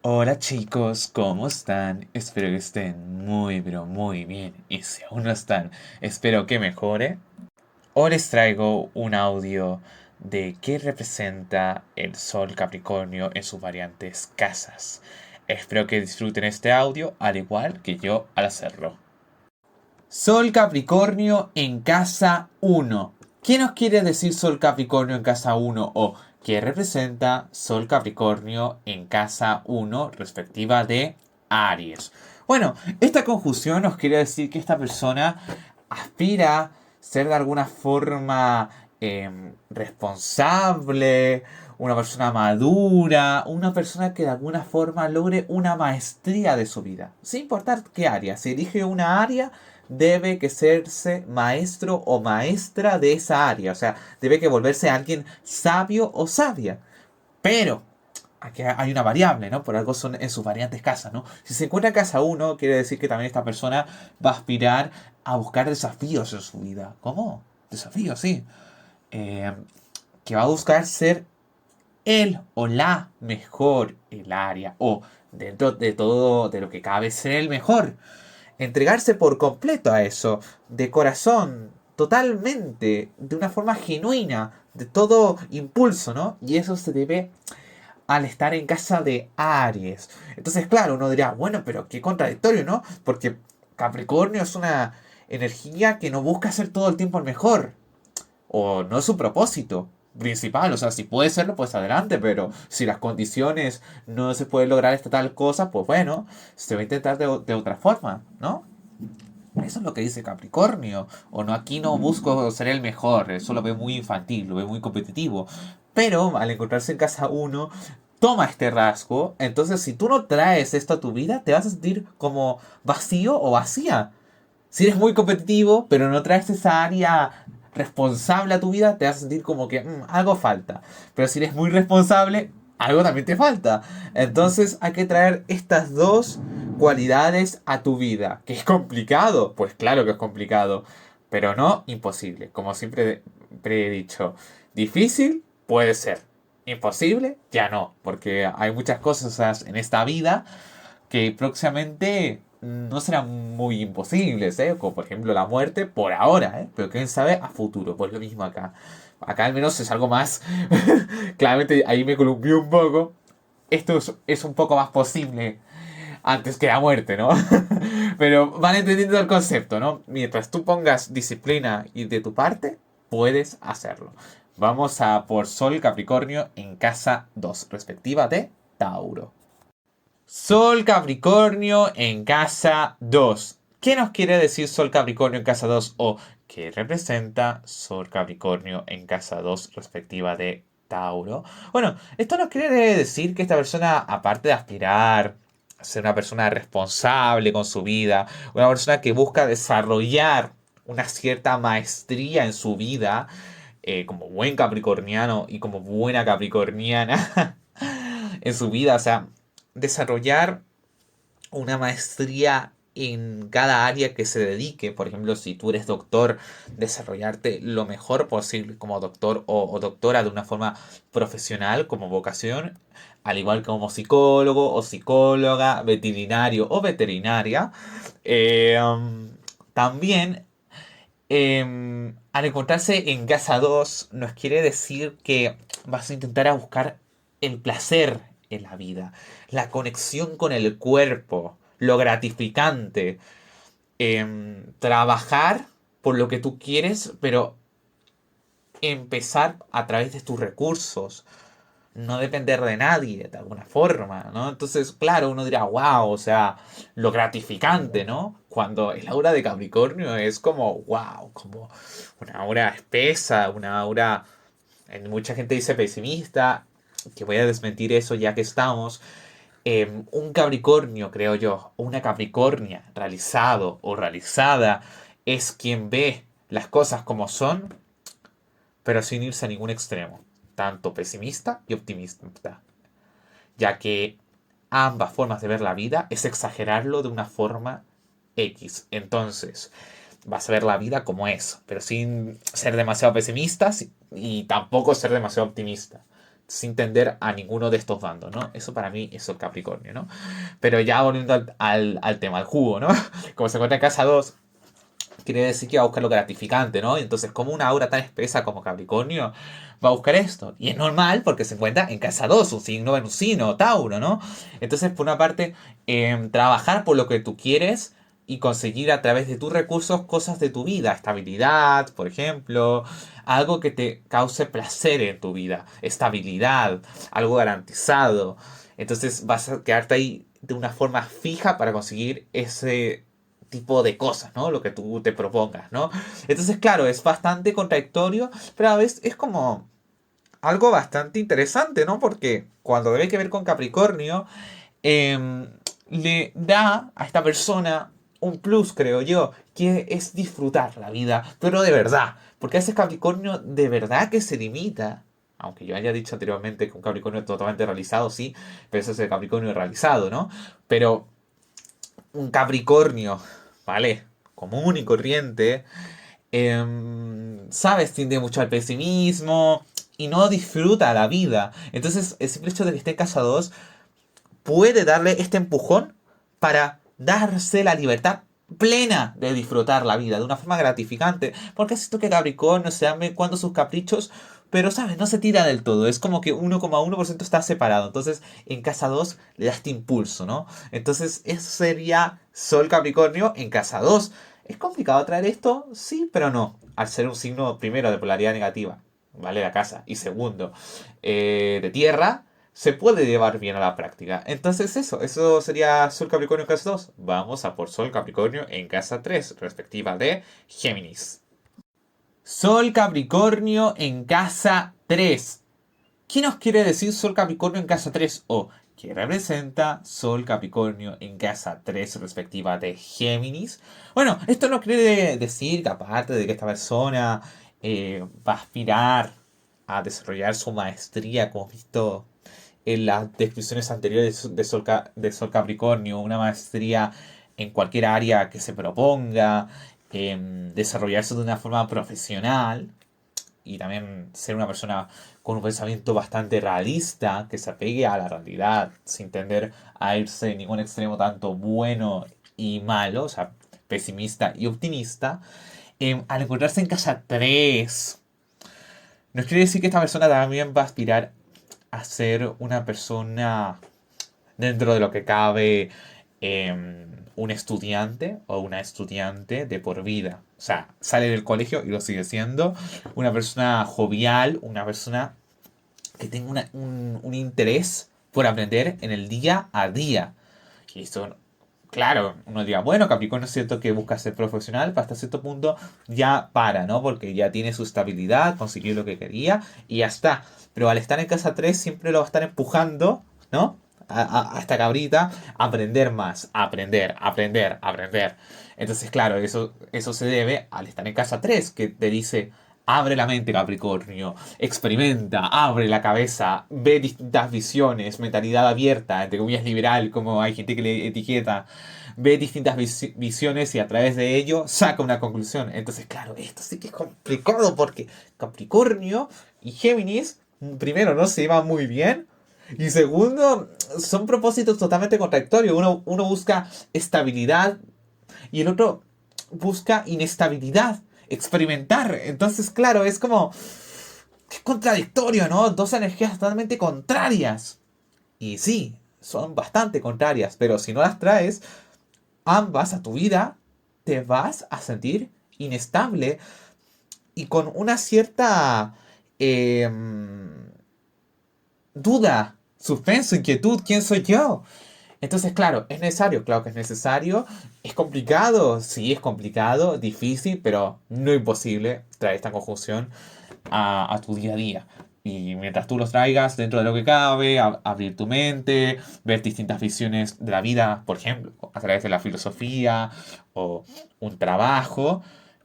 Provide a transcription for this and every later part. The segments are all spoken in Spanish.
Hola chicos, ¿cómo están? Espero que estén muy pero muy bien y si aún no están, espero que mejore. Hoy les traigo un audio de qué representa el Sol Capricornio en sus variantes casas. Espero que disfruten este audio al igual que yo al hacerlo. Sol Capricornio en casa uno. ¿Qué nos quiere decir Sol Capricornio en casa uno? O qué representa Sol Capricornio en casa uno respectiva de Aries. Bueno, esta conjunción nos quiere decir que esta persona aspira a ser de alguna forma responsable, una persona madura, una persona que de alguna forma logre una maestría de su vida. Sin importar qué área, si elige una área, debe que serse maestro o maestra de esa área. O sea, debe que volverse alguien sabio o sabia. Pero aquí hay una variable, ¿no? Por algo son en sus variantes casas, ¿no? Si se encuentra en casa uno, quiere decir que también esta persona va a aspirar a buscar desafíos en su vida. ¿Cómo? Desafíos, sí. Eh, que va a buscar ser el o la mejor en el área. O dentro de todo, de lo que cabe, ser el mejor. Entregarse por completo a eso, de corazón, totalmente, de una forma genuina, de todo impulso, ¿no? Y eso se debe al estar en casa de Aries. Entonces, claro, uno dirá, bueno, pero qué contradictorio, ¿no? Porque Capricornio es una energía que no busca ser todo el tiempo el mejor. O no es su propósito principal. O sea, si puede serlo, pues adelante. Pero si las condiciones no se puede lograr esta tal cosa, pues bueno, se va a intentar de otra forma, ¿no? Eso es lo que dice Capricornio. O no, aquí no busco ser el mejor. Eso lo ve muy infantil, lo ve muy competitivo. Pero al encontrarse en casa uno, toma este rasgo. Entonces, si tú no traes esto a tu vida, te vas a sentir como vacío o vacía. Si eres muy competitivo, pero no traes esa área responsable a tu vida, te vas a sentir como que algo falta. Pero si eres muy responsable, algo también te falta. Entonces hay que traer estas dos cualidades a tu vida. ¿Que es complicado? Pues claro que es complicado. Pero no imposible. Como siempre he dicho, difícil puede ser. Imposible, ya no. Porque hay muchas cosas en esta vida que próximamente no serán muy imposibles, ¿eh? Como por ejemplo la muerte por ahora, ¿eh? Pero quién sabe a futuro. Pues lo mismo acá. Acá al menos es algo más. Claramente ahí me columpié un poco. Esto es un poco más posible antes que la muerte, ¿no? Pero van entendiendo el concepto, ¿no? Mientras tú pongas disciplina y de tu parte, puedes hacerlo. Vamos a por Sol Capricornio en casa 2 respectiva de Tauro. Sol Capricornio en casa 2. ¿Qué nos quiere decir Sol Capricornio en casa 2? O qué representa Sol Capricornio en casa 2 respectiva de Tauro. Bueno, esto nos quiere decir que esta persona, aparte de aspirar a ser una persona responsable con su vida, una persona que busca desarrollar una cierta maestría en su vida, como buen capricorniano y como buena capricorniana en su vida, o sea, desarrollar una maestría en cada área que se dedique. Por ejemplo, si tú eres doctor, desarrollarte lo mejor posible como doctor o doctora de una forma profesional, como vocación, al igual que como psicólogo o psicóloga, veterinario o veterinaria. También, al encontrarse en casa 2 nos quiere decir que vas a intentar a buscar el placer en la vida, la conexión con el cuerpo, lo gratificante, trabajar por lo que tú quieres, pero empezar a través de tus recursos, no depender de nadie de alguna forma, ¿no? Entonces, claro, uno dirá, wow, o sea, lo gratificante, ¿no? Cuando el aura de Capricornio es como, wow, como una aura espesa, una aura, mucha gente dice pesimista, que voy a desmentir eso ya que estamos. Un Capricornio, creo yo, o una Capricornia realizado o realizada es quien ve las cosas como son, pero sin irse a ningún extremo, tanto pesimista y optimista, ya que ambas formas de ver la vida es exagerarlo de una forma X. Entonces, vas a ver la vida como es, pero sin ser demasiado pesimista y tampoco ser demasiado optimista. sin tender a ninguno de estos bandos, ¿no? Eso para mí es Sol Capricornio, ¿no? Pero ya volviendo al tema, al jugo, ¿no? Como se encuentra en casa 2, quiere decir que va a buscar lo gratificante, ¿no? Entonces, como una aura tan espesa como Capricornio va a buscar esto. Y es normal porque se encuentra en casa 2, un signo venusino, Tauro, ¿no? Entonces, por una parte, trabajar por lo que tú quieres y conseguir a través de tus recursos cosas de tu vida, estabilidad, por ejemplo, algo que te cause placer en tu vida, estabilidad, algo garantizado. Entonces vas a quedarte ahí de una forma fija para conseguir ese tipo de cosas, ¿no? Lo que tú te propongas, ¿no? Entonces, claro, es bastante contradictorio, pero a veces es como algo bastante interesante, ¿no? Porque cuando debe que ver con Capricornio, eh, le da a esta persona un plus, creo yo, que es disfrutar la vida, pero de verdad. Porque a ese Capricornio de verdad que se limita. Aunque yo haya dicho anteriormente que un Capricornio totalmente realizado, sí, pero ese es el Capricornio realizado, ¿no? Pero un Capricornio, ¿vale? Común y corriente, ¿sabes? Tiende mucho al pesimismo y no disfruta la vida. Entonces, el simple hecho de que esté en casa 2 puede darle este empujón para darse la libertad plena de disfrutar la vida de una forma gratificante. Porque es esto que Capricornio se ame cuando sus caprichos, pero sabes, no se tira del todo. Es como que 1,1% está separado. Entonces, en casa 2 le da este impulso, ¿no? Entonces, eso sería Sol Capricornio en casa 2. ¿Es complicado traer esto? Sí, pero no. Al ser un signo primero de polaridad negativa, ¿vale? La casa. Y segundo, de tierra, se puede llevar bien a la práctica. Entonces eso sería Sol Capricornio en casa 2. Vamos a por Sol Capricornio en casa 3, respectiva de Géminis. Sol Capricornio en casa 3. ¿Qué nos quiere decir Sol Capricornio en casa 3? O ¿qué representa Sol Capricornio en casa 3 respectiva de Géminis? Bueno, esto no quiere decir que aparte de que esta persona va a aspirar a desarrollar su maestría, como hemos visto en las descripciones anteriores de Sol Capricornio, una maestría en cualquier área que se proponga, desarrollarse de una forma profesional y también ser una persona con un pensamiento bastante realista, que se apegue a la realidad, sin tender a irse en ningún extremo tanto bueno y malo, o sea, pesimista y optimista. Al encontrarse en casa 3, nos quiere decir que esta persona también va a aspirar a ser una persona dentro de lo que cabe un estudiante o una estudiante de por vida. O sea, sale del colegio y lo sigue siendo. Una persona jovial, una persona que tenga un interés por aprender en el día a día. Y esto, claro, uno diría, bueno, Capricornio es cierto que busca ser profesional, pero hasta cierto punto ya para, ¿no? Porque ya tiene su estabilidad, consiguió lo que quería y ya está. Pero al estar en casa 3 siempre lo va a estar empujando, ¿no? A esta cabrita a aprender más, a aprender, aprender, aprender. Entonces, claro, eso se debe al estar en casa 3 que te dice, abre la mente, Capricornio, experimenta, abre la cabeza, ve distintas visiones, mentalidad abierta, entre comillas liberal, como hay gente que le etiqueta, ve distintas visiones y a través de ello saca una conclusión. Entonces, claro, esto sí que es complicado porque Capricornio y Géminis, primero, no se llevan muy bien. Y segundo, son propósitos totalmente contradictorios. Uno busca estabilidad y el otro busca inestabilidad, experimentar. Entonces, claro, es como... Qué contradictorio, ¿no? Dos energías totalmente contrarias. Y sí, son bastante contrarias, pero si no las traes ambas a tu vida, te vas a sentir inestable y con una cierta eh, duda, suspenso, inquietud, ¿quién soy yo? Entonces, claro, es necesario, claro que es necesario. Es complicado, sí, es complicado, difícil, pero no imposible traer esta conjunción a tu día a día. Y mientras tú los traigas dentro de lo que cabe, abrir tu mente, ver distintas visiones de la vida, por ejemplo, a través de la filosofía o un trabajo,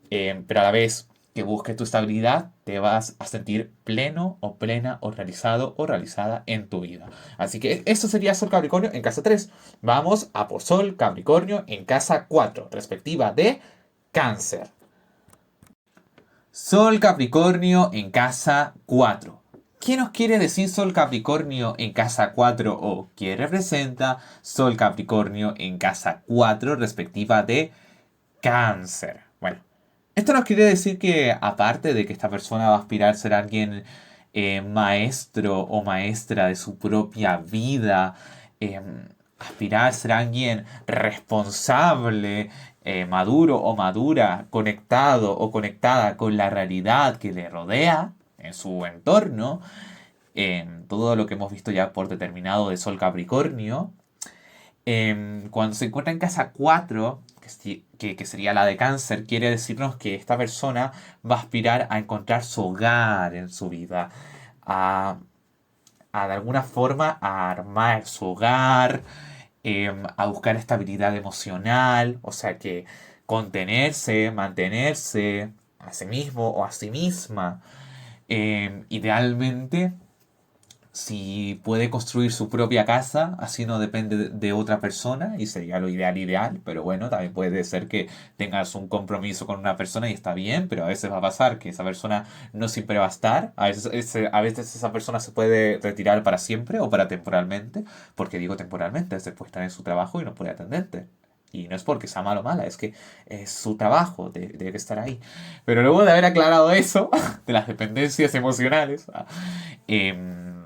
pero a la vez que busques tu estabilidad, te vas a sentir pleno o plena o realizado o realizada en tu vida. Así que eso sería Sol Capricornio en casa 3. Vamos a por Sol Capricornio en casa 4, respectiva de Cáncer. Sol Capricornio en casa 4. ¿Qué nos quiere decir Sol Capricornio en casa 4 o qué representa Sol Capricornio en casa 4 respectiva de Cáncer? Bueno, esto nos quiere decir que aparte de que esta persona va a aspirar a ser alguien maestro o maestra de su propia vida, eh, aspirar a ser alguien responsable, maduro o madura, conectado o conectada con la realidad que le rodea en su entorno, en todo lo que hemos visto ya por determinado de Sol Capricornio, cuando se encuentra en casa 4 que sería la de Cáncer, quiere decirnos que esta persona va a aspirar a encontrar su hogar en su vida, a, a de alguna forma a armar su hogar, a buscar estabilidad emocional, o sea que contenerse, mantenerse a sí mismo o a sí misma. Idealmente si puede construir su propia casa, así no depende de otra persona y sería lo ideal, pero bueno, también puede ser que tengas un compromiso con una persona y está bien, pero a veces va a pasar que esa persona no siempre va a estar, a veces esa persona se puede retirar para siempre o para temporalmente, porque digo temporalmente, se puede estar en su trabajo y no puede atenderte. Y no es porque sea malo o mala, es que es su trabajo, debe estar ahí. Pero luego de haber aclarado eso, de las dependencias emocionales, em,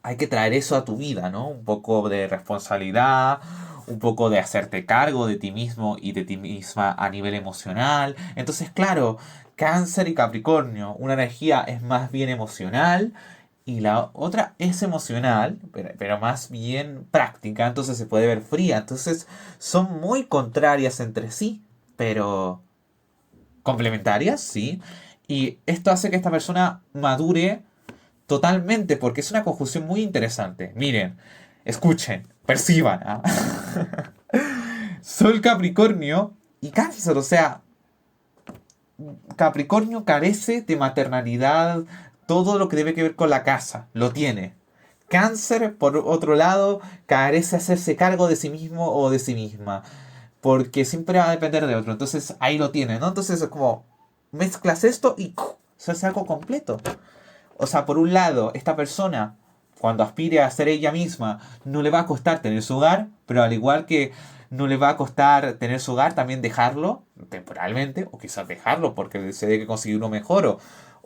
hay que traer eso a tu vida, ¿no? Un poco de responsabilidad, un poco de hacerte cargo de ti mismo y de ti misma a nivel emocional. Entonces, claro, Cáncer y Capricornio, una energía es más bien emocional y la otra es emocional, pero más bien práctica, entonces se puede ver fría. Entonces, son muy contrarias entre sí, pero complementarias, sí. Y esto hace que esta persona madure totalmente, porque es una conjunción muy interesante. Miren, escuchen, perciban. ¿Ah? Sol Capricornio y Cáncer, o sea, Capricornio carece de maternalidad, todo lo que debe que ver con la casa, lo tiene. Cáncer, por otro lado, carece de hacerse cargo de sí mismo o de sí misma, porque siempre va a depender de otro. Entonces ahí lo tiene, ¿no? Entonces es como, mezclas esto y se hace algo completo. O sea, por un lado, esta persona, cuando aspire a ser ella misma, no le va a costar tener su hogar, pero al igual que no le va a costar tener su hogar, también dejarlo temporalmente, o quizás dejarlo porque se debe que conseguir uno mejor,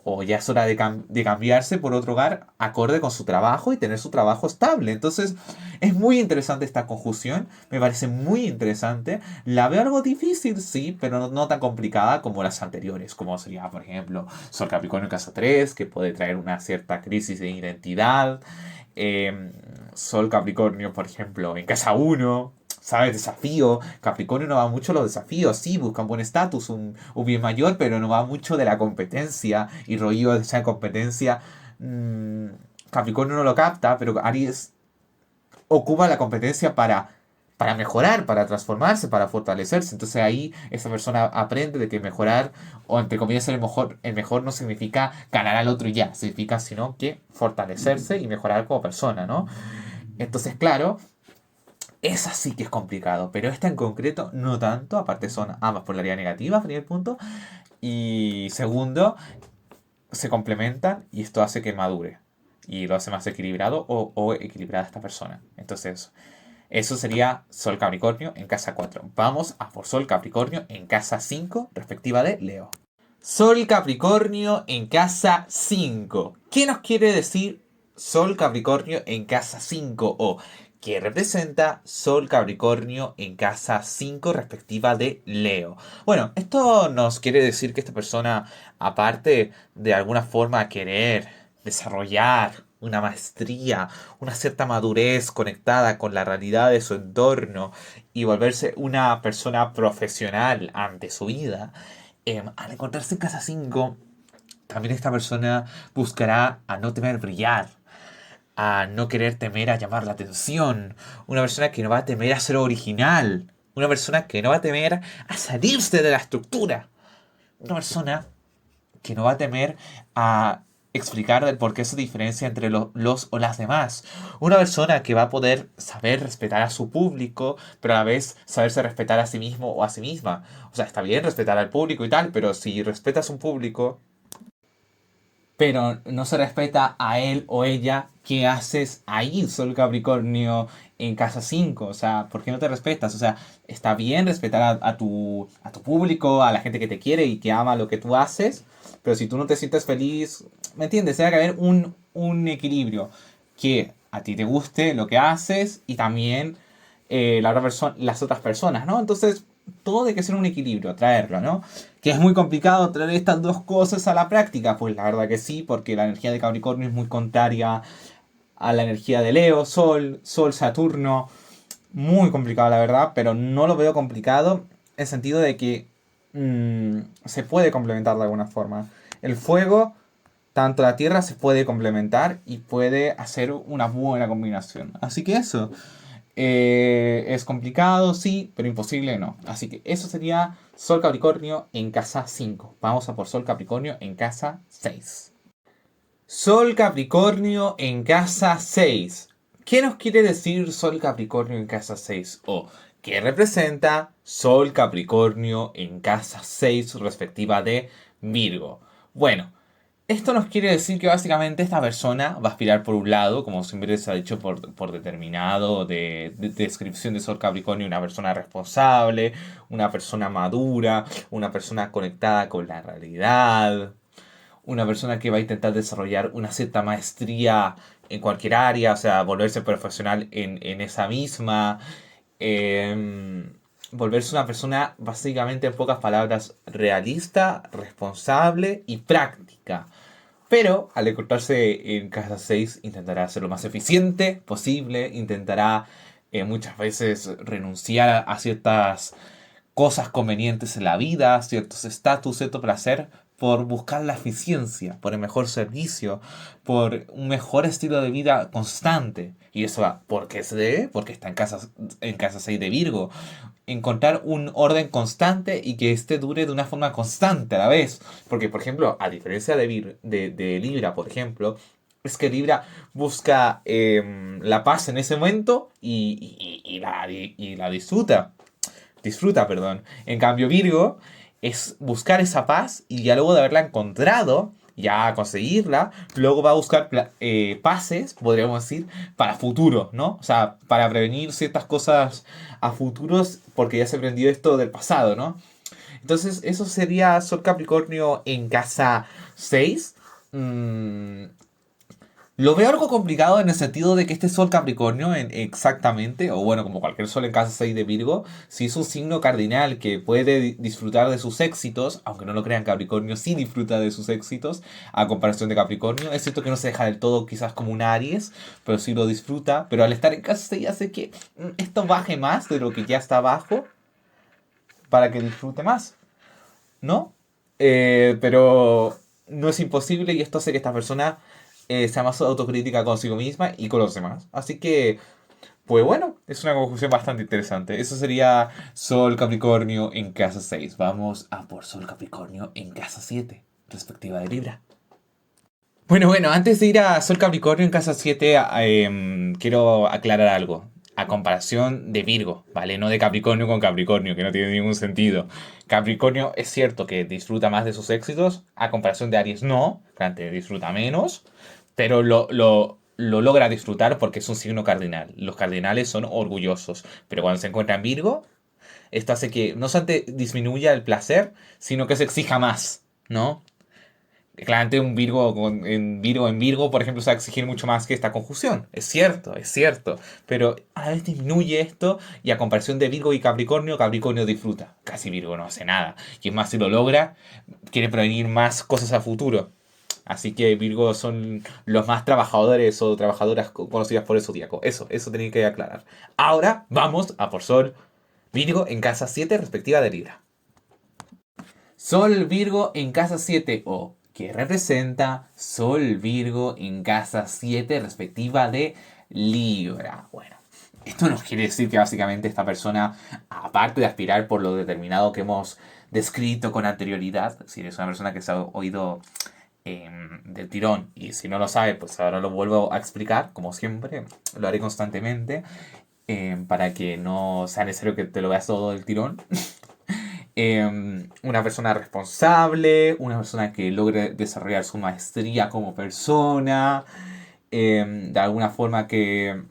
o ya es hora de cambiarse por otro hogar acorde con su trabajo y tener su trabajo estable. Entonces, es muy interesante esta conjunción, me parece muy interesante. La veo algo difícil, sí, pero no tan complicada como las anteriores, como sería, por ejemplo, Sol Capricornio en casa 3 que puede traer una cierta crisis de identidad. Sol Capricornio, por ejemplo, en casa 1, ¿sabes? Desafío. Capricornio no va mucho a los desafíos, sí, busca un buen estatus, un bien mayor, pero no va mucho de la competencia y rollo de esa competencia. mmm, Capricornio no lo capta, pero Aries ocupa la competencia para mejorar, para transformarse, para fortalecerse. Entonces ahí esa persona aprende de que mejorar, o entre comillas ser el mejor no significa ganar al otro y ya, significa sino que fortalecerse y mejorar como persona, ¿no? Entonces, claro, esa sí que es complicado, pero esta en concreto no tanto, aparte son ambas polaridades negativas, primer punto, y segundo, se complementan y esto hace que madure y lo hace más equilibrado o equilibrada esta persona. Entonces, eso sería Sol Capricornio en casa 4. Vamos a por Sol Capricornio en casa 5, respectiva de Leo. Sol Capricornio en casa 5. ¿Qué nos quiere decir Sol Capricornio en casa 5 o qué representa Sol Capricornio en casa 5 respectiva de Leo? Bueno, esto nos quiere decir que esta persona, aparte de alguna forma querer desarrollar una maestría, una cierta madurez conectada con la realidad de su entorno y volverse una persona profesional ante su vida, al encontrarse en casa 5 también esta persona buscará a no temer brillar, a no querer temer a llamar la atención, una persona que no va a temer a ser original, una persona que no va a temer a salirse de la estructura, una persona que no va a temer a explicar el por qué se diferencia entre los o las demás. Una persona que va a poder saber respetar a su público, pero a la vez saberse respetar a sí mismo o a sí misma. O sea, está bien respetar al público y tal, pero si respetas un público pero no se respeta a él o ella qué haces ahí, Sol Capricornio, en casa 5. O sea, ¿por qué no te respetas? O sea, está bien respetar a tu público, a la gente que te quiere y que ama lo que tú haces, pero si tú no te sientes feliz, ¿me entiendes? Tiene que haber un equilibrio, que a ti te guste lo que haces y también las otras personas, ¿no? Entonces, todo tiene que ser un equilibrio, traerlo, ¿no? Que es muy complicado traer estas dos cosas a la práctica, pues la verdad que sí, porque la energía de Capricornio es muy contraria a la energía de Leo, Sol, Saturno, muy complicado la verdad, pero no lo veo complicado en el sentido de que se puede complementar de alguna forma. El fuego, tanto la tierra se puede complementar y puede hacer una buena combinación. Así que eso. Es complicado, sí, pero imposible no. Así que eso sería Sol Capricornio en casa 5. Vamos a por Sol Capricornio en casa 6. Sol Capricornio en casa 6. ¿Qué nos quiere decir Sol Capricornio en casa 6? O ¿qué representa Sol Capricornio en casa 6 respectiva de Virgo? Bueno, esto nos quiere decir que básicamente esta persona va a aspirar por un lado, como siempre se ha dicho por determinado de descripción de Sol Capricornio, una persona responsable, una persona madura, una persona conectada con la realidad, una persona que va a intentar desarrollar una cierta maestría en cualquier área, o sea, volverse profesional en esa misma, volverse una persona básicamente en pocas palabras realista, responsable y práctica. Pero al encontrarse en casa 6 intentará ser lo más eficiente posible, intentará muchas veces renunciar a ciertas cosas convenientes en la vida, ciertos estatus, cierto placer, por buscar la eficiencia, por el mejor servicio, por un mejor estilo de vida constante. Y eso va, ¿por qué se debe? Porque está en casa 6 de Virgo. Encontrar un orden constante y que este dure de una forma constante a la vez. Porque, por ejemplo, a diferencia de Libra, por ejemplo, es que Libra busca la paz en ese momento y la disfruta, perdón. En cambio, Virgo es buscar esa paz y ya luego de haberla encontrado, ya conseguirla, luego va a buscar pases, podríamos decir, para futuro, ¿no? O sea, para prevenir ciertas cosas a futuros porque ya se aprendió esto del pasado, ¿no? Entonces, eso sería Sol Capricornio en casa 6. Lo veo algo complicado en el sentido de que este Sol Capricornio exactamente, o bueno, como cualquier Sol en casa 6 de Virgo, si es un signo cardinal que puede disfrutar de sus éxitos, aunque no lo crean, Capricornio sí disfruta de sus éxitos, a comparación de Capricornio. Es cierto que no se deja del todo quizás como un Aries, pero sí lo disfruta, pero al estar en casa 6 hace que esto baje más de lo que ya está abajo para que disfrute más, ¿no? Pero no es imposible y esto hace que esta persona sea más autocrítica consigo misma y con los demás. Así que, pues bueno, es una conclusión bastante interesante. Eso sería Sol Capricornio en casa 6. Vamos a por Sol Capricornio en casa 7, respectiva de Libra. Bueno, antes de ir a Sol Capricornio en casa 7, quiero aclarar algo. A comparación de Virgo, ¿vale? No de Capricornio con Capricornio, que no tiene ningún sentido. Capricornio es cierto que disfruta más de sus éxitos, a comparación de Aries no, que disfruta menos, pero lo logra disfrutar porque es un signo cardinal. Los cardinales son orgullosos, pero cuando se encuentra en Virgo, esto hace que no solamente disminuya el placer, sino que se exija más, ¿no? Claramente un Virgo en Virgo, por ejemplo, se va a exigir mucho más que esta conjunción. Es cierto, es cierto. Pero a la vez disminuye esto y a comparación de Virgo y Capricornio, Capricornio disfruta. Casi Virgo no hace nada. Y es más, si lo logra, quiere prevenir más cosas a futuro. Así que Virgo son los más trabajadores o trabajadoras conocidas por el zodíaco. Eso tenía que aclarar. Ahora vamos a por Sol Virgo en casa 7 respectiva de Libra. Sol Virgo en casa 7 o que representa Sol Virgo en casa 7 respectiva de Libra. Bueno, esto nos quiere decir que básicamente esta persona, aparte de aspirar por lo determinado que hemos descrito con anterioridad, si es una persona que se ha oído del tirón y si no lo sabe, pues ahora lo vuelvo a explicar, como siempre, lo haré constantemente para que no sea necesario que te lo veas todo del tirón. Una persona responsable, una persona que logre desarrollar su maestría como persona, de alguna forma que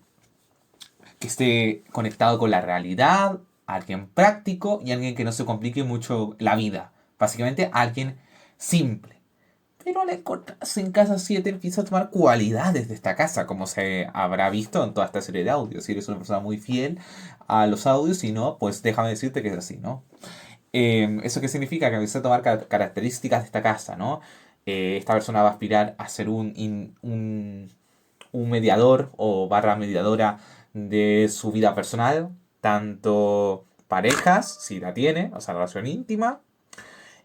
esté conectado con la realidad, alguien práctico y alguien que no se complique mucho la vida. Básicamente alguien simple. Pero al encontrarse en casa 7 empieza a tomar cualidades de esta casa, como se habrá visto en toda esta serie de audios. Si eres una persona muy fiel a los audios, si no, pues déjame decirte que es así, ¿no? ¿Eso qué significa? Que empieza a tomar características de esta casa, ¿no? Esta persona va a aspirar a ser un mediador o barra mediadora de su vida personal, tanto parejas, si la tiene, o sea, relación íntima,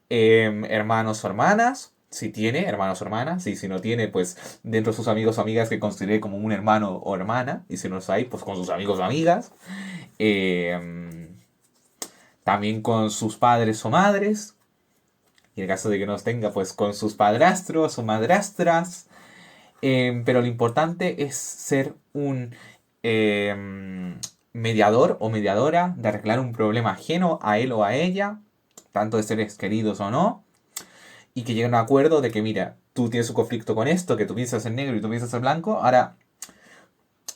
hermanos o hermanas, si tiene hermanos o hermanas, y si no tiene, pues dentro de sus amigos o amigas que considere como un hermano o hermana, y si no los hay, pues con sus amigos o amigas, también con sus padres o madres, y en el caso de que no los tenga, pues con sus padrastros o madrastras. Pero lo importante es ser un mediador o mediadora de arreglar un problema ajeno a él o a ella, tanto de seres queridos o no, y que lleguen a un acuerdo de que, mira, tú tienes un conflicto con esto, que tú piensas en negro y tú piensas en blanco, ahora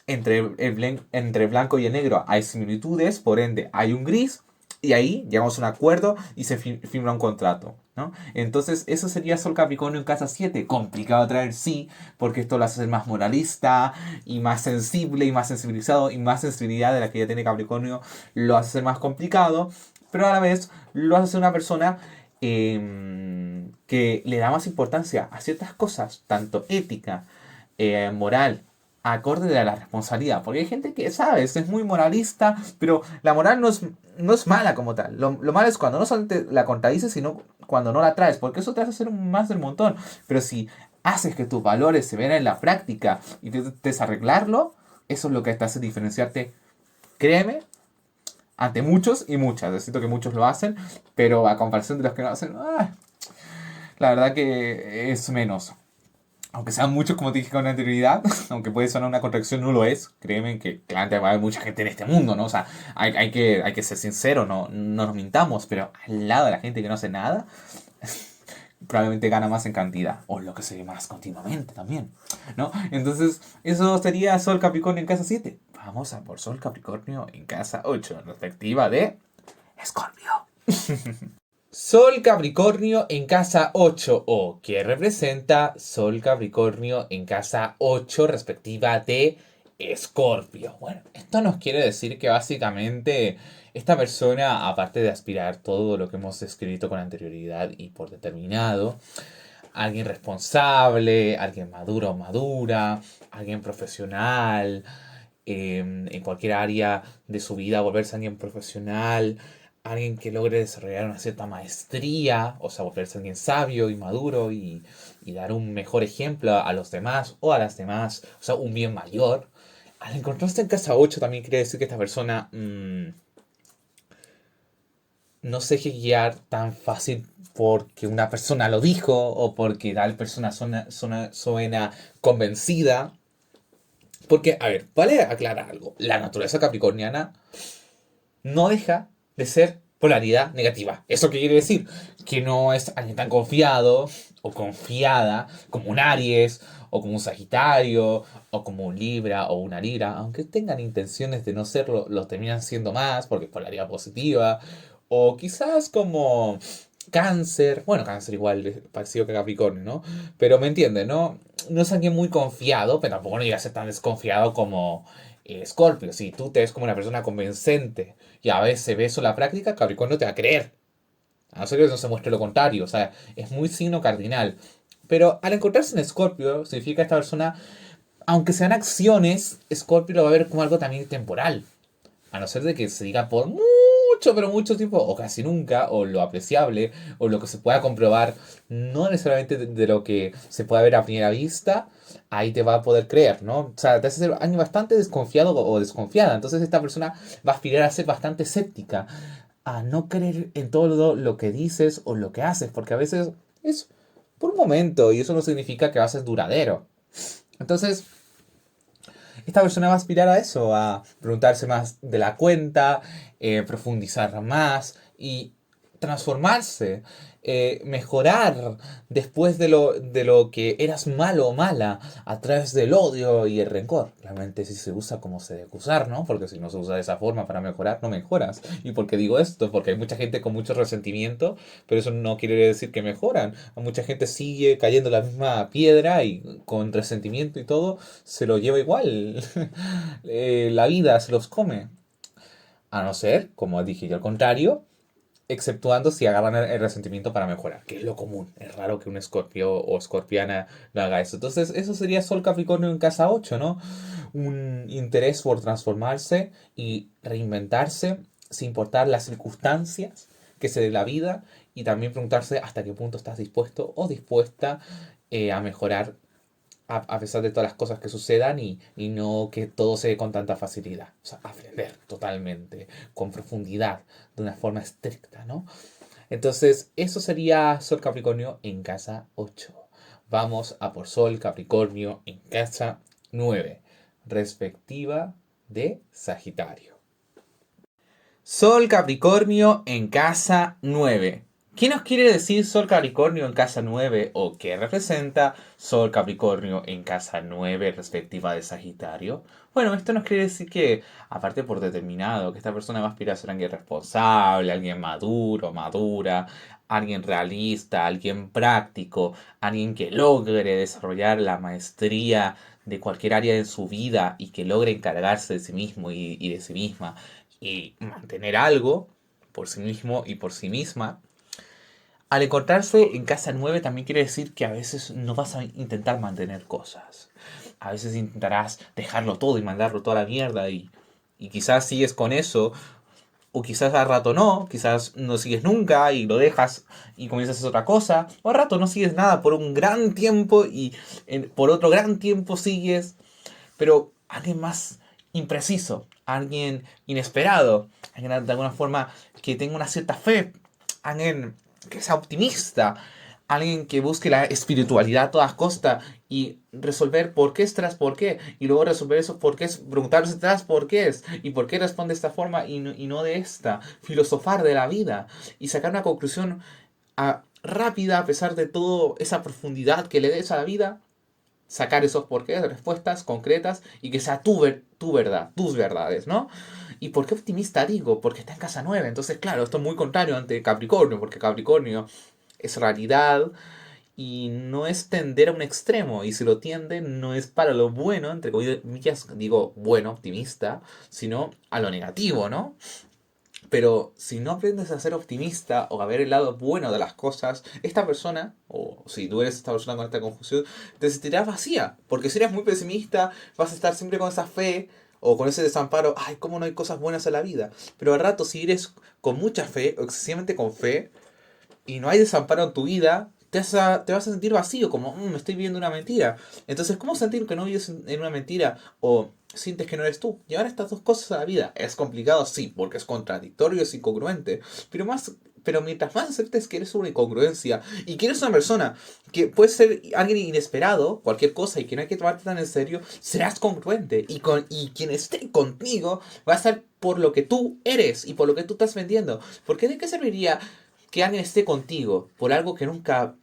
entre blanco y el negro hay similitudes, por ende hay un gris, y ahí llegamos a un acuerdo y se firma un contrato, ¿no? Entonces, eso sería Sol Capricornio en casa 7. Complicado de traer, sí, porque esto lo hace ser más moralista y más sensible y más sensibilizado y más sensibilidad de la que ya tiene Capricornio lo hace ser más complicado, pero a la vez lo hace ser una persona que le da más importancia a ciertas cosas, tanto ética, moral, acorde de la responsabilidad. Porque hay gente que, ¿sabes? Es muy moralista, pero la moral no es mala como tal. Lo malo es cuando no solamente la contradices, sino cuando no la traes, porque eso te hace ser más del montón. Pero si haces que tus valores se vean en la práctica y te desarreglarlo, eso es lo que te hace diferenciarte, créeme, ante muchos y muchas. Es cierto que muchos lo hacen, pero a comparación de los que no lo hacen, la verdad que es menos. Aunque sean muchos, como te dije con anterioridad, aunque puede sonar una contradicción, no lo es. Créeme que claramente va a haber mucha gente en este mundo, ¿no? O sea, hay que ser sincero, no nos mintamos, pero al lado de la gente que no hace nada, probablemente gana más en cantidad, o lo que se ve más continuamente también, ¿no? Entonces, eso sería Sol Capricornio en casa 7. Vamos a por Sol Capricornio en casa 8, en perspectiva de Escorpio. Sol Capricornio en casa 8 o que representa Sol Capricornio en casa 8 respectiva de Escorpio. Bueno, esto nos quiere decir que básicamente esta persona, aparte de aspirar todo lo que hemos escrito con anterioridad y por determinado, alguien responsable, alguien maduro o madura, alguien profesional, en cualquier área de su vida, volverse alguien profesional, alguien que logre desarrollar una cierta maestría, o sea, volverse alguien sabio y maduro y dar un mejor ejemplo a los demás o a las demás, o sea, un bien mayor. Al encontrarse en casa 8 también quiere decir que esta persona no se deje guiar tan fácil porque una persona lo dijo o porque tal persona suena convencida. Porque, a ver, vale aclarar algo. La naturaleza capricorniana no deja de ser polaridad negativa. ¿Eso qué quiere decir? Que no es alguien tan confiado o confiada como un Aries o como un Sagitario o como un Libra o una Libra, aunque tengan intenciones de no serlo, lo terminan siendo más porque es polaridad positiva. O quizás como Cáncer, bueno, Cáncer igual es parecido que Capricornio, ¿no? Pero me entiende, ¿no? No es alguien muy confiado, pero tampoco no llega a ser tan desconfiado como Scorpio. Si tú te ves como una persona convincente y a veces ves eso en la práctica, Capricornio te va a creer. A no ser que no se muestre lo contrario. O sea, es muy signo cardinal. Pero al encontrarse en Scorpio, significa que esta persona, aunque sean acciones, Scorpio lo va a ver como algo también temporal. A no ser de que se diga por mucho, pero mucho tiempo, o casi nunca, o lo apreciable, o lo que se pueda comprobar, no necesariamente de lo que se pueda ver a primera vista, ahí te va a poder creer, ¿no? O sea, te hace ser alguien bastante desconfiado o desconfiada. Entonces esta persona va a aspirar a ser bastante escéptica, a no creer en todo lo que dices o lo que haces, porque a veces es por un momento y eso no significa que va a ser duradero. Entonces, esta persona va a aspirar a eso, a preguntarse más de la cuenta, profundizar más y transformarse, mejorar después de lo que eras malo o mala a través del odio y el rencor. Realmente si se usa como se debe usar, ¿no? Porque si no se usa de esa forma para mejorar, no mejoras. ¿Y por qué digo esto? Porque hay mucha gente con mucho resentimiento, pero eso no quiere decir que mejoran. Mucha gente sigue cayendo en la misma piedra y con resentimiento y todo se lo lleva igual. La vida se los come. A no ser, como dije yo, al contrario, exceptuando si agarran el resentimiento para mejorar, que es lo común. Es raro que un escorpio o escorpiana no haga eso. Entonces, eso sería Sol Capricornio en casa 8, ¿no? Un interés por transformarse y reinventarse sin importar las circunstancias que se dé la vida y también preguntarse hasta qué punto estás dispuesto o dispuesta a mejorar a pesar de todas las cosas que sucedan y no que todo se dé con tanta facilidad. O sea, aprender totalmente, con profundidad, de una forma estricta, ¿no? Entonces, eso sería Sol Capricornio en casa 8. Vamos a por Sol Capricornio en casa 9, respectiva de Sagitario. Sol Capricornio en casa 9. ¿Qué nos quiere decir Sol Capricornio en casa 9 o qué representa Sol Capricornio en casa 9 respectiva de Sagitario? Bueno, esto nos quiere decir que, aparte por determinado, que esta persona va a aspirar a ser alguien responsable, alguien maduro, madura, alguien realista, alguien práctico, alguien que logre desarrollar la maestría de cualquier área de su vida y que logre encargarse de sí mismo y de sí misma y mantener algo por sí mismo y por sí misma. Al encontrarse en casa 9 también quiere decir que a veces no vas a intentar mantener cosas. A veces intentarás dejarlo todo y mandarlo toda la mierda y quizás sigues con eso, o quizás al rato no, quizás no sigues nunca y lo dejas y comienzas a hacer otra cosa, o al rato no sigues nada por un gran tiempo y por otro gran tiempo sigues, pero alguien más impreciso, alguien inesperado, alguien de alguna forma que tenga una cierta fe, alguien que sea optimista, alguien que busque la espiritualidad a todas costas y resolver por qué es tras por qué, y luego resolver esos por qué es, preguntarse tras por qué es, y por qué responde de esta forma y no de esta, filosofar de la vida y sacar una conclusión rápida a pesar de toda esa profundidad que le des a la vida, sacar esos porqués, respuestas concretas y que sea tu verdad, tus verdades, ¿no? ¿Y por qué optimista digo? Porque está en casa 9. Entonces, claro, esto es muy contrario ante Capricornio, porque Capricornio es realidad y no es tender a un extremo. Y si lo tiende, no es para lo bueno, entre comillas, digo bueno, optimista, sino a lo negativo, ¿no? Pero si no aprendes a ser optimista o a ver el lado bueno de las cosas, esta persona, o si tú eres esta persona con esta confusión, te sentirás vacía. Porque si eres muy pesimista, vas a estar siempre con esa fe o con ese desamparo, ay, cómo no hay cosas buenas en la vida. Pero al rato, si eres con mucha fe o excesivamente con fe y no hay desamparo en tu vida, te vas a sentir vacío, como, me estoy viviendo una mentira. Entonces, ¿cómo sentir que no vives en una mentira o sientes que no eres tú? Llevar estas dos cosas a la vida es complicado, sí, porque es contradictorio, es incongruente, pero mientras más aceptes que eres una incongruencia y que eres una persona que puede ser alguien inesperado, cualquier cosa, y que no hay que tomarte tan en serio, serás congruente. Y quien esté contigo va a ser por lo que tú eres y por lo que tú estás vendiendo. Porque ¿de qué serviría que alguien esté contigo por algo que nunca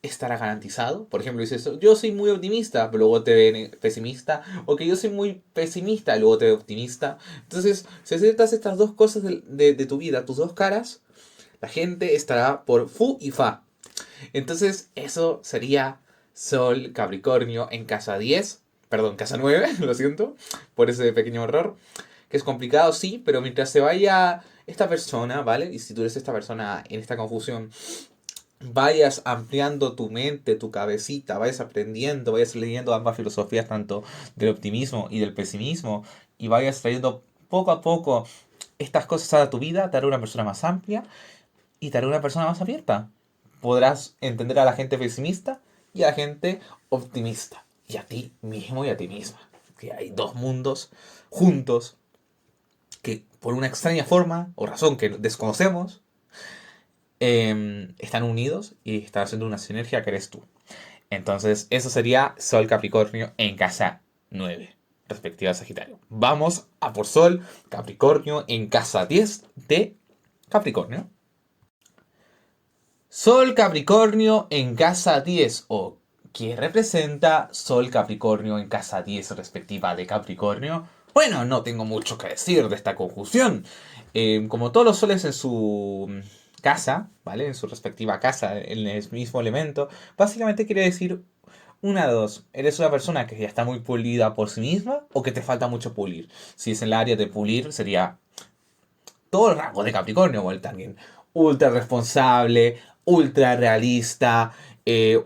estará garantizado? Por ejemplo, dices, yo soy muy optimista, pero luego te ven pesimista, o que yo soy muy pesimista, y luego te ven optimista. Entonces, si aceptas estas dos cosas de tu vida, tus dos caras, la gente estará por fu y fa. Entonces, eso sería Sol Capricornio en casa 10, perdón, casa 9, lo siento, por ese pequeño error, que es complicado, sí, pero mientras se vaya esta persona, ¿vale? Y si tú eres esta persona en esta confusión, vayas ampliando tu mente, tu cabecita, vayas aprendiendo, vayas leyendo ambas filosofías, tanto del optimismo y del pesimismo, y vayas trayendo poco a poco estas cosas a tu vida, te hará una persona más amplia y te hará una persona más abierta. Podrás entender a la gente pesimista y a la gente optimista, y a ti mismo y a ti misma. Que hay dos mundos juntos que por una extraña forma o razón que desconocemos, están unidos y están haciendo una sinergia que eres tú. Entonces, eso sería Sol Capricornio en casa 9, respectiva a Sagitario. Vamos a por Sol Capricornio en casa 10 de Capricornio. Sol Capricornio en casa 10 o ¿qué representa Sol Capricornio en casa 10 respectiva de Capricornio? Bueno, no tengo mucho que decir de esta conjunción. Como todos los soles en su casa, ¿vale? En su respectiva casa, en el mismo elemento, básicamente quiere decir una de dos. Eres una persona que ya está muy pulida por sí misma o que te falta mucho pulir. Si es en el área de pulir, sería todo el rango de Capricornio, vuelta alguien ultra responsable, ultra realista,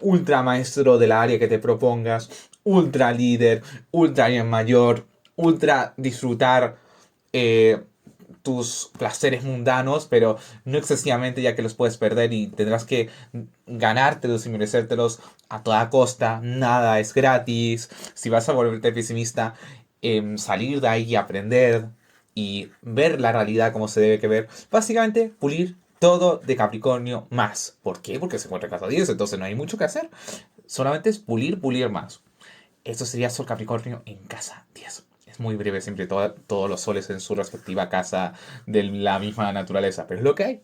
ultra maestro del área que te propongas, ultra líder, ultra bien mayor, ultra disfrutar eh, tus placeres mundanos, pero no excesivamente ya que los puedes perder y tendrás que ganártelos y merecértelos a toda costa. Nada es gratis. Si vas a volverte pesimista, salir de ahí y aprender y ver la realidad como se debe que ver. Básicamente, pulir todo de Capricornio más. ¿Por qué? Porque se encuentra en casa 10, entonces no hay mucho que hacer. Solamente es pulir, pulir más. Esto sería Sol Capricornio en casa 10. Es muy breve siempre todos los soles en su respectiva casa de la misma naturaleza, pero es lo que hay.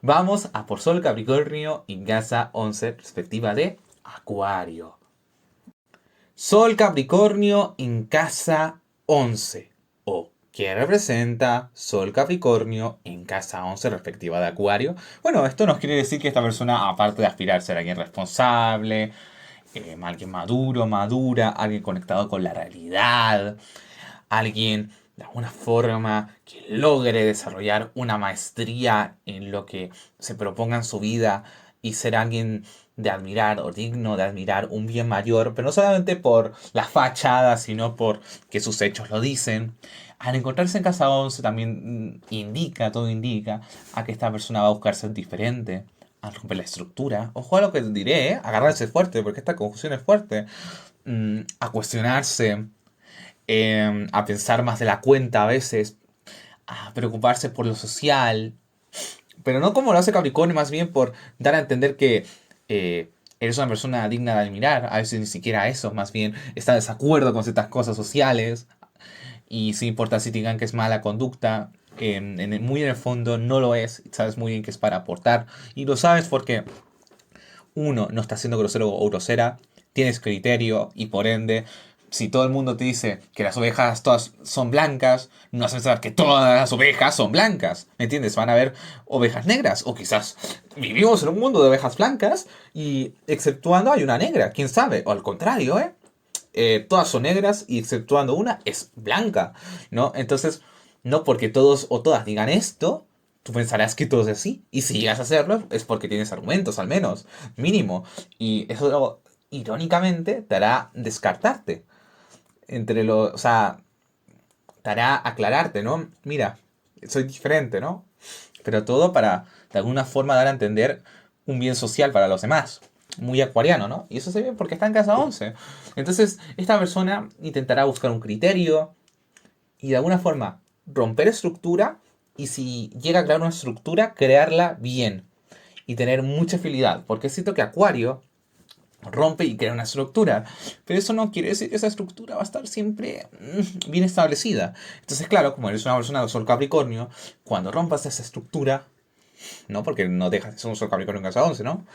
Vamos a por Sol Capricornio en casa 11 respectiva de Acuario. Sol Capricornio en casa 11 o ¿qué representa Sol Capricornio en casa 11 respectiva de Acuario? Bueno, esto nos quiere decir que esta persona, aparte de aspirar a ser alguien responsable, alguien maduro, madura, alguien conectado con la realidad, alguien de alguna forma que logre desarrollar una maestría en lo que se proponga en su vida y ser alguien de admirar o digno de admirar un bien mayor, pero no solamente por la fachada, sino por que sus hechos lo dicen. Al encontrarse en casa 11 también indica, todo indica, a que esta persona va a buscar ser diferente, a romper la estructura. Ojo a lo que diré, agarrarse fuerte, porque esta conjunción es fuerte. A cuestionarse, a pensar más de la cuenta a veces, a preocuparse por lo social, pero no como lo hace Capricornio, más bien por dar a entender que eres una persona digna de admirar, a veces ni siquiera eso, más bien está en desacuerdo con ciertas cosas sociales, y sin importar si te digan que es mala conducta, muy en el fondo no lo es, sabes muy bien que es para aportar, y lo sabes porque uno no está siendo grosero o grosera, tienes criterio y por ende, si todo el mundo te dice que las ovejas todas son blancas, no vas a pensar que todas las ovejas son blancas, ¿me entiendes? Van a haber ovejas negras o quizás vivimos en un mundo de ovejas blancas y exceptuando hay una negra, quién sabe, o al contrario, ¿eh? Todas son negras y exceptuando una es blanca, ¿no? Entonces, no porque todos o todas digan esto, tú pensarás que todo es así. Y si llegas a hacerlo, es porque tienes argumentos, al menos, mínimo. Y eso, irónicamente, te hará descartarte. O sea, te hará aclararte, ¿no? Mira, soy diferente, ¿no? Pero todo para, de alguna forma, dar a entender un bien social para los demás. Muy acuariano, ¿no? Y eso se ve porque está en casa 11. Entonces, esta persona intentará buscar un criterio y de alguna forma romper estructura y si llega a crear una estructura, crearla bien y tener mucha fidelidad. Porque siento que Acuario rompe y crea una estructura. Pero eso no quiere decir que esa estructura va a estar siempre bien establecida. Entonces, claro, como eres una persona de Sol Capricornio, cuando rompas esa estructura, ¿no? Porque no dejas de ser un Sol Capricornio en casa 11, ¿no?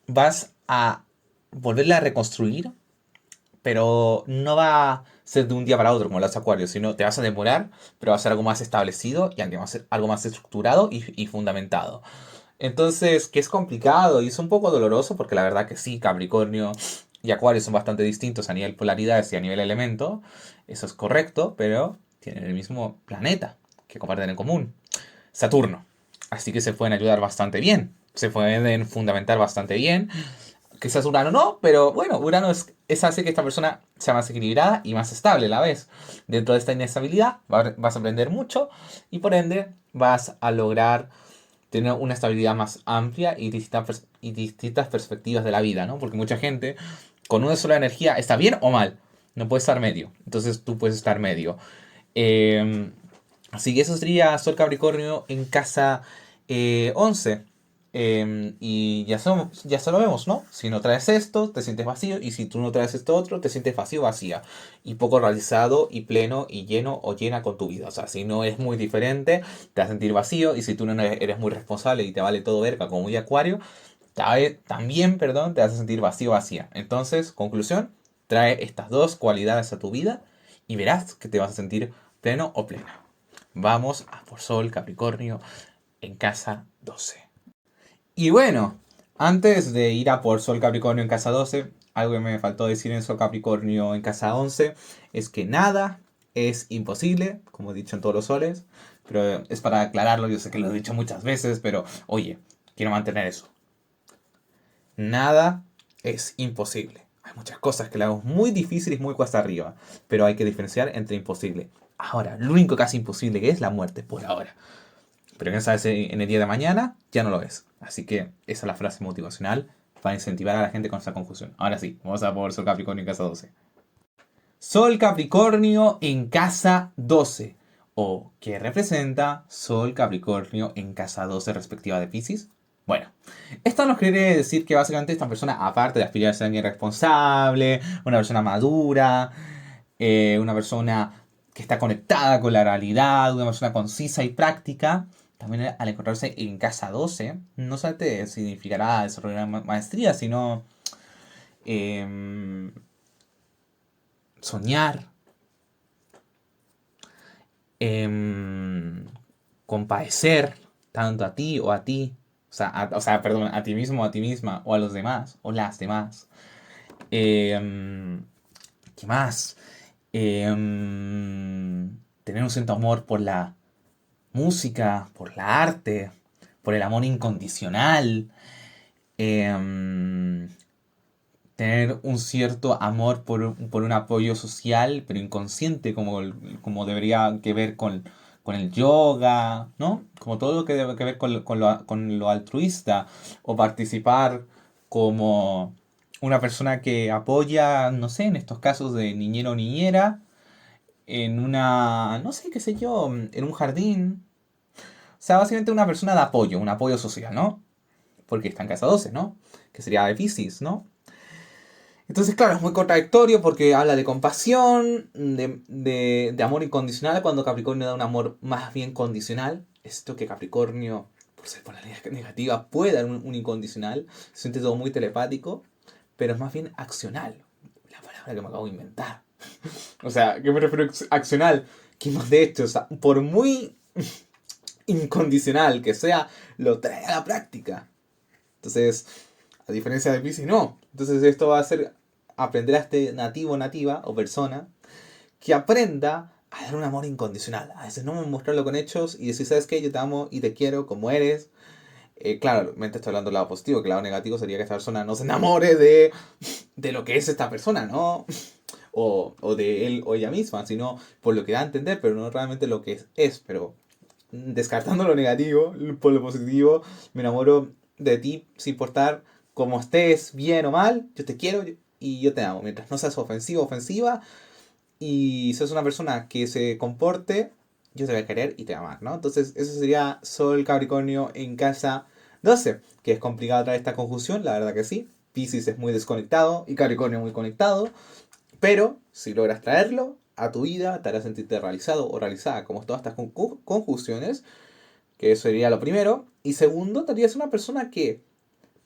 Vas a volverla a reconstruir, pero no va a ser de un día para otro como los acuarios, sino te vas a demorar, pero va a ser algo más establecido y algo más estructurado y fundamentado. Entonces, que es complicado y es un poco doloroso porque la verdad que sí, Capricornio y Acuario son bastante distintos a nivel polaridades y a nivel elemento, eso es correcto, pero tienen el mismo planeta que comparten en común, Saturno. Así que se pueden ayudar bastante bien, se pueden fundamentar bastante bien. Quizás Urano no, pero bueno, Urano hace que esta persona sea más equilibrada y más estable a la vez. Dentro de esta inestabilidad vas a aprender mucho y por ende vas a lograr tener una estabilidad más amplia y distintas perspectivas de la vida, ¿no? Porque mucha gente con una sola energía está bien o mal, no puede estar medio. Entonces tú puedes estar medio. Eh, Así que eso sería Sol Capricornio en casa 11. Y ya se lo vemos, ¿no? Si no traes esto, te sientes vacío. Y si tú no traes esto otro, te sientes vacío, vacía. Y poco realizado y pleno y lleno o llena con tu vida. O sea, si no es muy diferente, te vas a sentir vacío. Y si tú no eres muy responsable y te vale todo verga como muy acuario, también, perdón, te vas a sentir vacío, vacía. Entonces, conclusión, trae estas dos cualidades a tu vida y verás que te vas a sentir pleno o plena. Vamos a por Sol, Capricornio, en casa 12. Y bueno, antes de ir a por Sol Capricornio en casa 12, algo que me faltó decir en Sol Capricornio en casa 11 es que nada es imposible, como he dicho en todos los soles, pero es para aclararlo, yo sé que lo he dicho muchas veces, pero oye, quiero mantener eso. Nada es imposible. Hay muchas cosas que le hago muy difíciles, muy cuesta arriba, pero hay que diferenciar entre imposible. Ahora, lo único casi imposible que es la muerte, por ahora. Pero quién sabe si en el día de mañana ya no lo es. Así que esa es la frase motivacional para incentivar a la gente con esa confusión. Ahora sí, vamos a por Sol Capricornio en casa 12. Sol Capricornio en casa 12. ¿O qué representa Sol Capricornio en casa 12 respectiva de Piscis? Bueno, esto nos quiere decir que básicamente esta persona, aparte de aspirar a ser alguien responsable, una persona madura, una persona que está conectada con la realidad, una persona concisa y práctica, también al encontrarse en casa 12, no solamente significará desarrollar una maestría, sino em, soñar, em, compadecer tanto a ti o a ti, perdón, a ti mismo, a ti misma, o a los demás, o las demás. Em, ¿Qué más? Tener un cierto amor por la música, por la arte, por el amor incondicional, em, tener un cierto amor por un apoyo social, pero inconsciente, como debería que ver con el yoga, ¿no? Como todo lo que debe que ver con lo altruista, o participar como una persona que apoya, no sé, en estos casos de niñero o niñera, en una, no sé, qué sé yo, en un jardín. O sea, básicamente una persona de apoyo, un apoyo social, ¿no? Porque está en casa 12, ¿no? Que sería de Piscis, ¿no? Entonces, claro, es muy contradictorio porque habla de compasión, de amor incondicional, cuando Capricornio da un amor más bien condicional. Esto que Capricornio, por ser polaridad negativa, puede dar un incondicional. Se siente todo muy telepático, pero es más bien accional. La palabra que me acabo de inventar. O sea, ¿qué me refiero a accional? Que más de hecho, o sea, por muy incondicional que sea, lo trae a la práctica. Entonces, a diferencia de Piscis, no. Entonces esto va a ser aprender a este nativo, nativa o persona que aprenda a dar un amor incondicional. A veces no mostrarlo con hechos y decir, ¿sabes qué? Yo te amo y te quiero como eres. Claro, mente estoy hablando del lado positivo, que el lado negativo sería que esta persona no se enamore de lo que es esta persona, ¿no? O de él o ella misma, sino por lo que da a entender, pero no realmente lo que es. Pero descartando lo negativo, por lo positivo, me enamoro de ti sin importar cómo estés, bien o mal, yo te quiero y yo te amo. Mientras no seas ofensivo o ofensiva y seas una persona que se comporte, yo te voy a querer y te voy a amar, ¿no? Entonces, eso sería Sol Capricornio en casa 12, que es complicado traer esta conjunción, la verdad que sí. Piscis es muy desconectado y Capricornio muy conectado, pero si logras traerlo a tu vida, te hará sentirte realizado o realizada, como todas estas conjunciones, que eso sería lo primero. Y segundo, te harías una persona que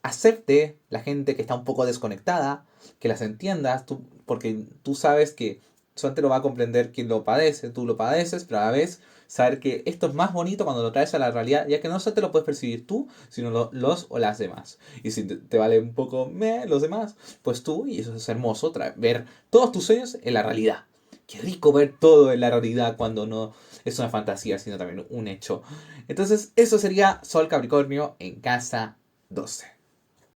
acepte la gente que está un poco desconectada, que las entiendas, porque tú sabes que solamente lo va a comprender quien lo padece, tú lo padeces, pero a la vez saber que esto es más bonito cuando lo traes a la realidad, ya que no solo te lo puedes percibir tú, sino los o las demás. Y si te vale un poco los demás, pues tú, y eso es hermoso, ver todos tus sueños en la realidad. Qué rico ver todo en la realidad cuando no es una fantasía, sino también un hecho. Entonces, eso sería Sol Capricornio en casa 12.